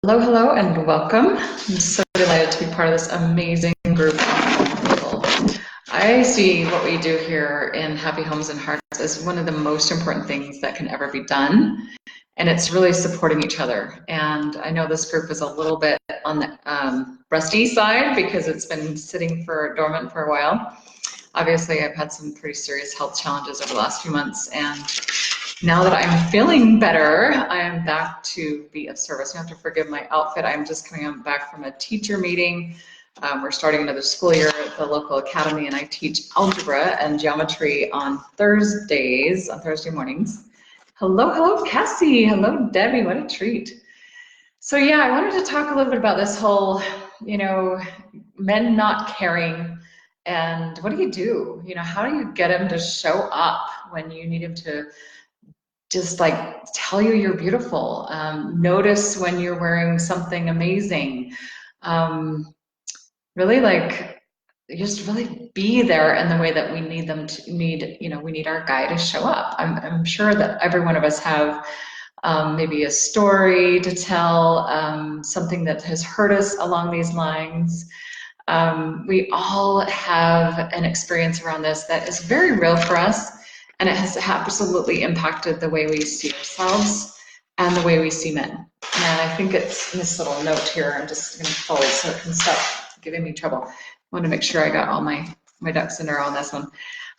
Hello, hello, and welcome. I'm so delighted to be part of this amazing group of people. I see what we do here in Happy Homes and Hearts as one of the most important things that can ever be done, and it's really supporting each other. And I know this group is a little bit on the rusty side because it's been sitting dormant for a while. Obviously, I've had some pretty serious health challenges over the last few months, and now that I'm feeling better, I am back to be of service. You have to forgive my outfit. I'm just coming back from a teacher meeting. We're starting another school year at the local academy, and I teach algebra and geometry on Thursday mornings. Hello, hello, Cassie. Hello, Debbie. What a treat. So yeah, I wanted to talk a little bit about this whole, men not caring. And what do you do? How do you get them to show up when you need them to just like tell you you're beautiful, notice when you're wearing something amazing, really like just really be there in the way that we need them to we need our guy to show up. I'm sure that every one of us have maybe a story to tell, something that has hurt us along these lines. We all have an experience around this that is very real for us, and it has absolutely impacted the way we see ourselves and the way we see men. And I think it's in this little note here. I'm just going to fold so it can stop giving me trouble. I want to make sure I got all my ducks in a row on this one.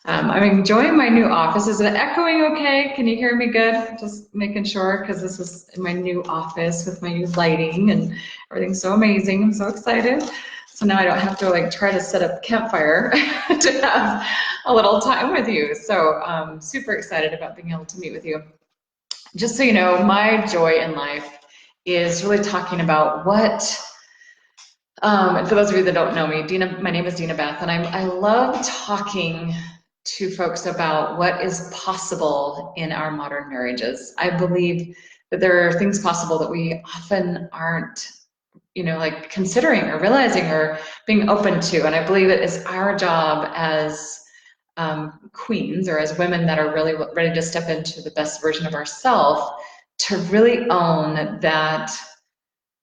I'm enjoying my new office. Is it echoing okay? Can you hear me good? Just making sure, because this is in my new office with my new lighting and everything's so amazing. I'm so excited. So now I don't have to like try to set up a campfire to have a little time with you. So I'm super excited about being able to meet with you. Just so you know, my joy in life is really talking about and for those of you that don't know me, my name is Dina Beth, and I love talking to folks about what is possible in our modern marriages. I believe that there are things possible that we often aren't like considering or realizing or being open to. And I believe it is our job as queens, or as women that are really ready to step into the best version of ourselves, to really own that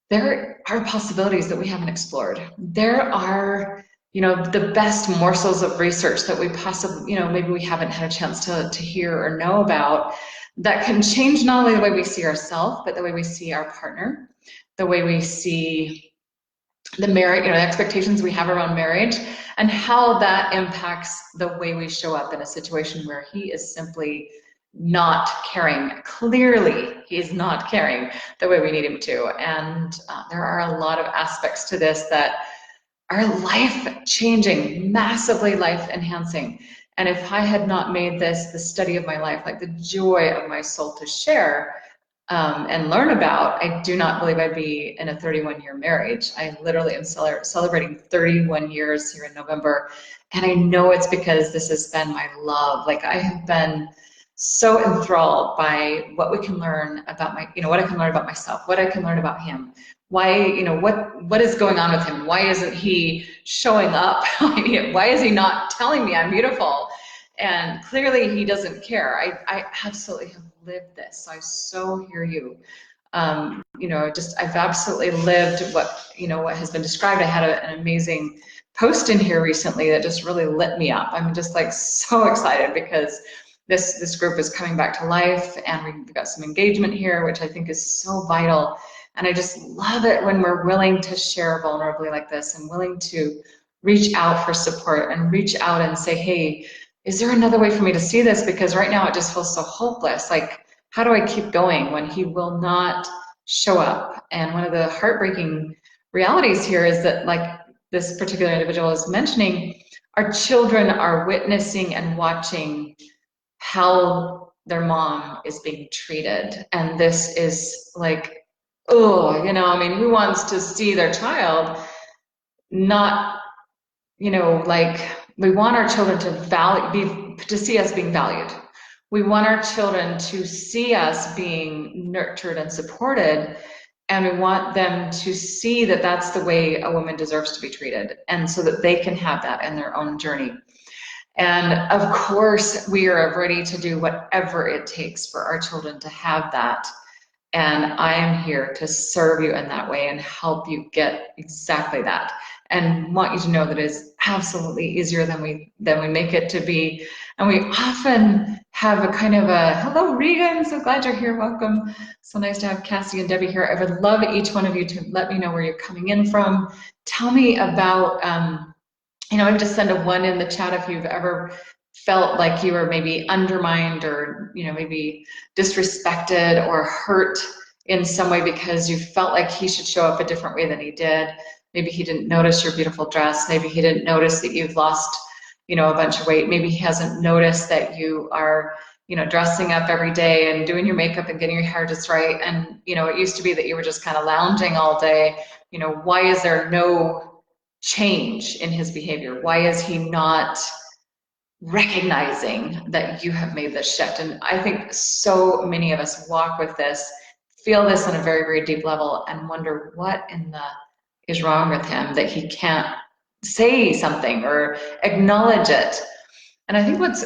there are possibilities that we haven't explored. There are, the best morsels of research that we possibly, maybe we haven't had a chance to hear or know about, that can change not only the way we see ourselves, but the way we see our partner, the way we see the marriage, the expectations we have around marriage, and how that impacts the way we show up in a situation where he is simply not caring. Clearly, he's not caring the way we need him to. And there are a lot of aspects to this that are life-changing, massively life-enhancing. And if I had not made this the study of my life, like the joy of my soul to share, and learn about, I do not believe I'd be in a 31-year marriage. I literally am celebrating 31 years here in November. And I know it's because this has been my love. Like, I have been so enthralled by what we can learn about what I can learn about myself, what I can learn about him. Why, what is going on with him? Why isn't he showing up? Why is he not telling me I'm beautiful? And clearly he doesn't care. I absolutely have lived this. So I so hear you. I've absolutely lived what has been described. I had an amazing post in here recently that just really lit me up. I'm just like so excited because this group is coming back to life, and we've got some engagement here, which I think is so vital. And I just love it when we're willing to share vulnerably like this, and willing to reach out for support and reach out and say, hey, is there another way for me to see this? Because right now it just feels so hopeless. Like, how do I keep going when he will not show up? And one of the heartbreaking realities here is that, like this particular individual is mentioning, our children are witnessing and watching how their mom is being treated. And this is like, oh, who wants to see their child not, like, we want our children to see us being valued. We want our children to see us being nurtured and supported, and we want them to see that that's the way a woman deserves to be treated, and so that they can have that in their own journey. And of course, we are ready to do whatever it takes for our children to have that. And I am here to serve you in that way and help you get exactly that. And want you to know that it is absolutely easier than we make it to be. And we often have a kind of a, hello Regan, so glad you're here, welcome. So nice to have Cassie and Debbie here. I would love each one of you to let me know where you're coming in from. Tell me about, maybe just send a 1 in the chat if you've ever felt like you were maybe undermined or, maybe disrespected or hurt in some way because you felt like he should show up a different way than he did. Maybe he didn't notice your beautiful dress. Maybe he didn't notice that you've lost, a bunch of weight. Maybe he hasn't noticed that you are, dressing up every day and doing your makeup and getting your hair just right. And, it used to be that you were just kind of lounging all day. Why is there no change in his behavior? Why is he not recognizing that you have made this shift? And I think so many of us walk with this, feel this on a very, very deep level, and wonder what in the is wrong with him that he can't say something or acknowledge it. And I think what's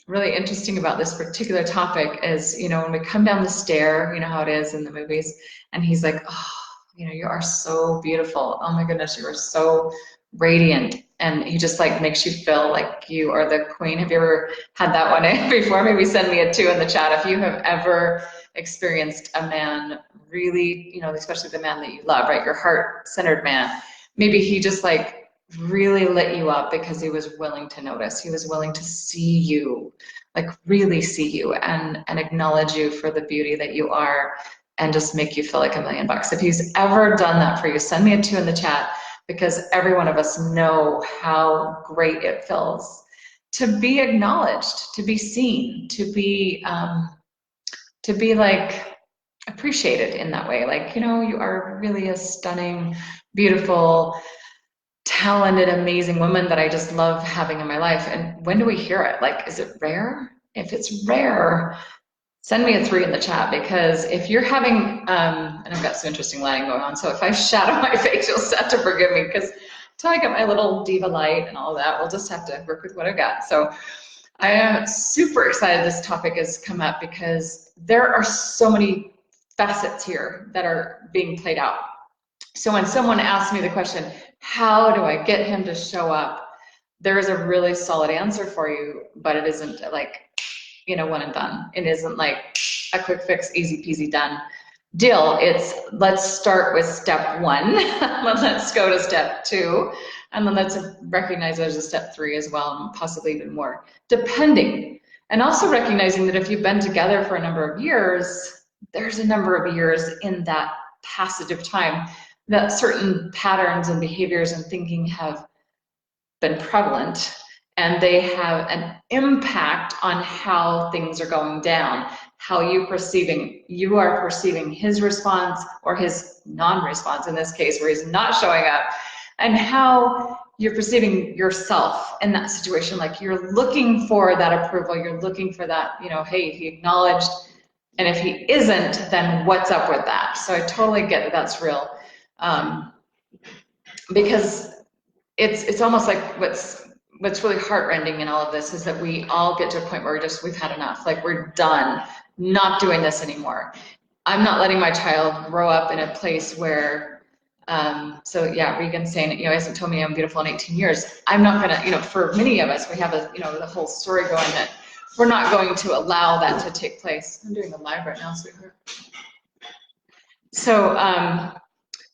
really interesting about this particular topic is, when we come down the stair, how it is in the movies, and he's like, oh, you are so beautiful. Oh my goodness, you are so radiant. And he just like makes you feel like you are the queen. Have you ever had that one before? Maybe send me a 2 in the chat if you have ever experienced a man really, especially the man that you love, right? Your heart-centered man. Maybe he just like really lit you up because he was willing to notice. He was willing to see you, like really see you and acknowledge you for the beauty that you are and just make you feel like $1,000,000. If he's ever done that for you, send me a 2 in the chat, because every one of us know how great it feels to be acknowledged, to be seen, to be like appreciated in that way. Like, you are really a stunning, beautiful, talented, amazing woman that I just love having in my life. And when do we hear it? Like, is it rare? If it's rare, send me a 3 in the chat, because if you're having, and I've got some interesting lighting going on, so if I shadow my face, you'll just have to forgive me, because until I get my little diva light and all of that, we'll just have to work with what I've got. So I am super excited this topic has come up, because there are so many facets here that are being played out. So when someone asks me the question, how do I get him to show up? There is a really solid answer for you, but it isn't like, 1 and done. It isn't like a quick fix, easy peasy done deal. It's let's start with step 1, let's go to step 2, and then let's recognize there's a step 3 as well, and possibly even more, depending. And also recognizing that if you've been together for a number of years, there's a number of years in that passage of time that certain patterns and behaviors and thinking have been prevalent, and they have an impact on how things are going down, how you are perceiving his response or his non-response in this case, where he's not showing up, and how you're perceiving yourself in that situation. Like, you're looking for that approval, you're looking for that, hey, he acknowledged, and if he isn't, then what's up with that? So I totally get that that's real, because it's almost like what's really heartrending in all of this is that we all get to a point where we've had enough. Like, we're done, not doing this anymore. I'm not letting my child grow up in a place where, so yeah, Regan's saying, he hasn't told me I'm beautiful in 18 years. I'm not gonna, for many of us, we have the whole story going that we're not going to allow that to take place. I'm doing the live right now, sweetheart. So,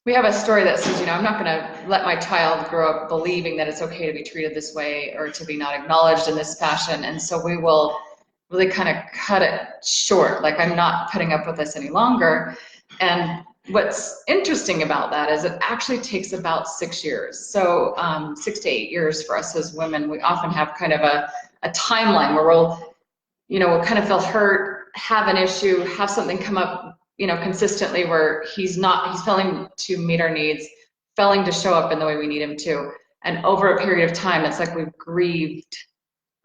we have a story that says, I'm not going to let my child grow up believing that it's okay to be treated this way or to be not acknowledged in this fashion. And so we will really kind of cut it short. Like, I'm not putting up with this any longer. And what's interesting about that is it actually takes about 6 years. So 6 to 8 years for us as women. We often have kind of a timeline where we'll kind of feel hurt, have an issue, have something come up, consistently, where he's failing to meet our needs, failing to show up in the way we need him to. And over a period of time, it's like we've grieved.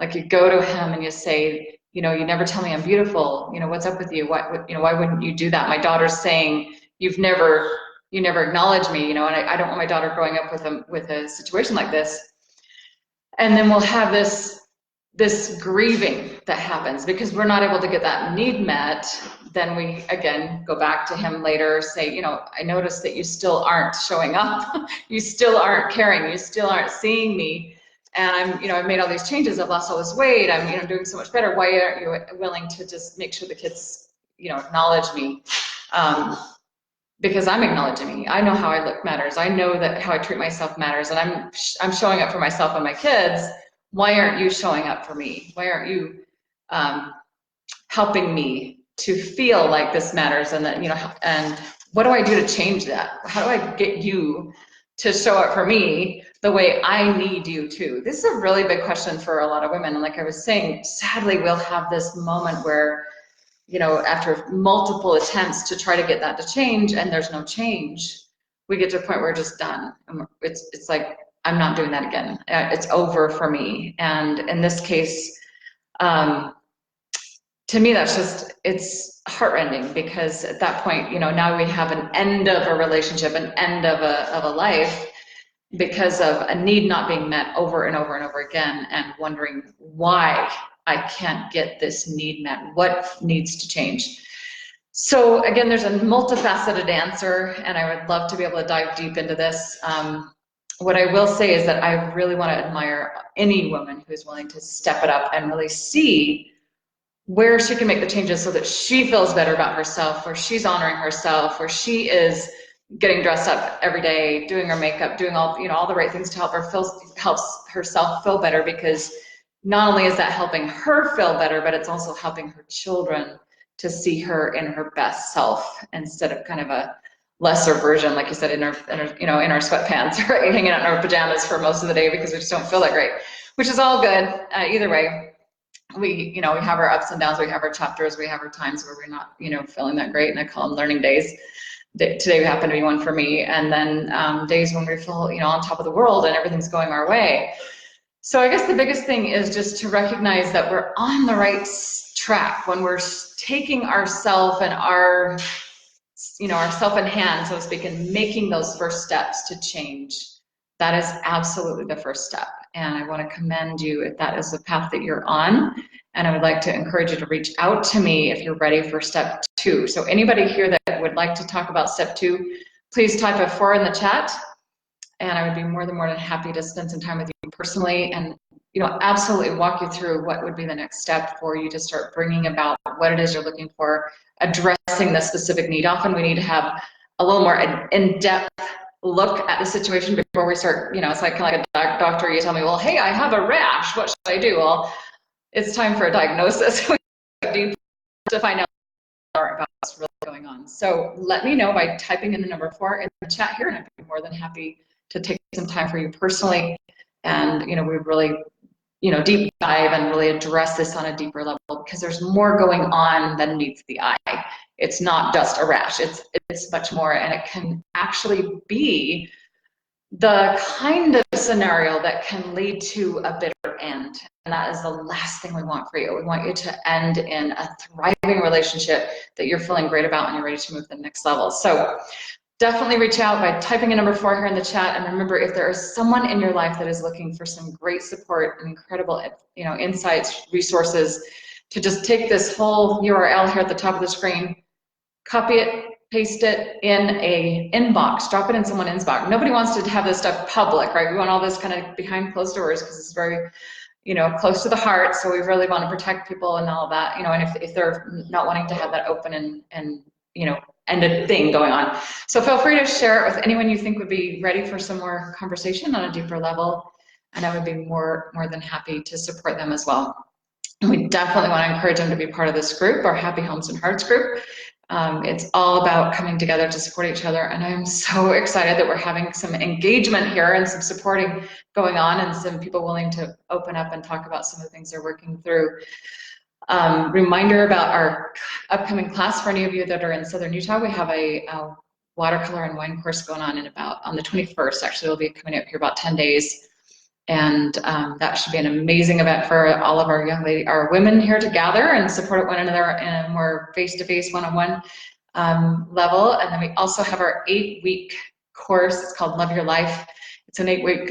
Like, you go to him and you say, you never tell me I'm beautiful. What's up with you? Why wouldn't you do that? My daughter's saying you never acknowledge me, and I don't want my daughter growing up with a situation like this. And then we'll have this this grieving that happens because we're not able to get that need met. Then we again go back to him later, say, you know, I noticed that you still aren't showing up. You still aren't caring. You still aren't seeing me. And I'm, you know, I've made all these changes. I've lost all this weight. I'm, you know, doing so much better. Why aren't you willing to just make sure the kids, you know, acknowledge me? Because I'm acknowledging me. I know how I look matters. I know that how I treat myself matters, and I'm showing up for myself and my kids. Why aren't you showing up for me? Why aren't you helping me to feel like this matters? And that, you know, and what do I do to change that? How do I get you to show up for me the way I need you to? This is a really big question for a lot of women. And like I was saying, sadly, we'll have this moment where, you know, after multiple attempts to try to get that to change and there's no change, we get to a point where we're just done. It's like, I'm not doing that again. It's over for me. And in this case, to me, that's just, it's heartrending, because at that point, you know, now we have an end of a relationship, an end of a life, because of a need not being met over and over and over again, and wondering why I can't get this need met. What needs to change? So again, there's a multifaceted answer, and I would love to be able to dive deep into this. What I will say is that I really want to admire any woman who's willing to step it up and really see where she can make the changes so that she feels better about herself, where she's honoring herself, where she is getting dressed up every day, doing her makeup, doing all, you know, all the right things to help her helps herself feel better, because not only is that helping her feel better, but it's also helping her children to see her in her best self, instead of kind of a lesser version, like you said, in our you know, in our sweatpants, right, hanging out in our pajamas for most of the day because we just don't feel that great, which is all good. Either way, we, you know, we have our ups and downs, we have our chapters, we have our times where we're not, you know, feeling that great, and I call them learning days. Today happened to be one for me, and then days when we feel, you know, on top of the world and everything's going our way. So I guess the biggest thing is just to recognize that we're on the right track when we're taking ourself and our, you know, ourself in hand, so to speak, and making those first steps to change. That is absolutely the first step. And I want to commend you if that is the path that you're on. And I would like to encourage you to reach out to me if you're ready for step 2. So anybody here that would like to talk about step 2, please type a 4 in the chat. And I would be more than happy to spend some time with you personally, and, you know, absolutely walk you through what would be the next step for you to start bringing about what it is you're looking for, addressing the specific need. Often we need to have a little more in-depth look at the situation before we start, you know, it's like kind of like a doctor, you tell me, well, hey, I have a rash, what should I do? Well, it's time for a diagnosis to find out more about what's really going on. So let me know by typing in the number 4 in the chat here, and I'd be more than happy to take some time for you personally. And, you know, we really, you know, deep dive and really address this on a deeper level, because there's more going on than meets the eye. It's not just a rash, it's much more, and it can actually be the kind of scenario that can lead to a bitter end. And that is the last thing we want for you. We want you to end in a thriving relationship that you're feeling great about and you're ready to move to the next level. So definitely reach out by typing a number 4 here in the chat. And remember, if there is someone in your life that is looking for some great support and incredible, you know, insights, resources, to just take this whole URL here at the top of the screen, copy it, paste it in a inbox, drop it in someone's inbox. Nobody wants to have this stuff public, right? We want all this kind of behind closed doors, because it's very, you know, close to the heart. So we really want to protect people and all that, you know, and if they're not wanting to have that open and you know, ended thing going on. So feel free to share it with anyone you think would be ready for some more conversation on a deeper level. And I would be more than happy to support them as well. And we definitely want to encourage them to be part of this group, our Happy Homes and Hearts group. It's all about coming together to support each other, and I'm so excited that we're having some engagement here and some supporting going on, and some people willing to open up and talk about some of the things they're working through. Reminder about our upcoming class for any of you that are in Southern Utah. We have a watercolor and wine course going on on the 21st. Actually, we'll be coming up here about 10 days. And that should be an amazing event for all of our women here to gather and support one another in a more face-to-face, one-on-one level. And then we also have our 8-week course. It's called Love Your Life. It's an 8-week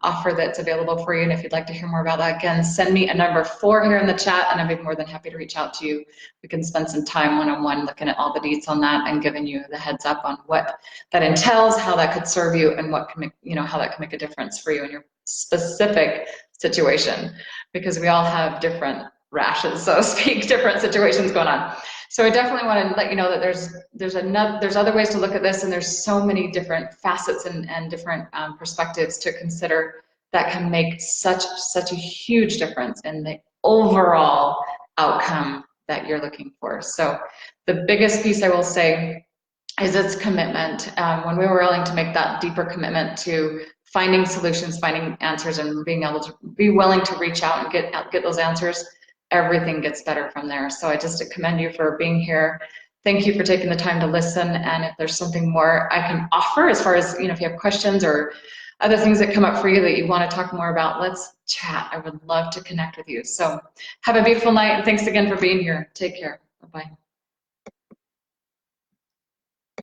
offer that's available for you. And if you'd like to hear more about that, again, send me a number 4 here in the chat, and I'd be more than happy to reach out to you. We can spend some time one-on-one looking at all the deets on that and giving you the heads up on what that entails, how that could serve you, and what can make, how that can make a difference for you in your specific situation, because we all have different rashes, so to speak, different situations going on. So I definitely want to let you know that there's other ways to look at this, and there's so many different facets and different perspectives to consider that can make such a huge difference in the overall outcome that you're looking for. So the biggest piece I will say is its commitment. When we were willing to make that deeper commitment to finding solutions, finding answers, and being able to be willing to reach out and get those answers, everything gets better from there. So I just commend you for being here. Thank you for taking the time to listen. And if there's something more I can offer, as far as, if you have questions or other things that come up for you that you want to talk more about, let's chat. I would love to connect with you. So have a beautiful night, and thanks again for being here. Take care. Bye-bye.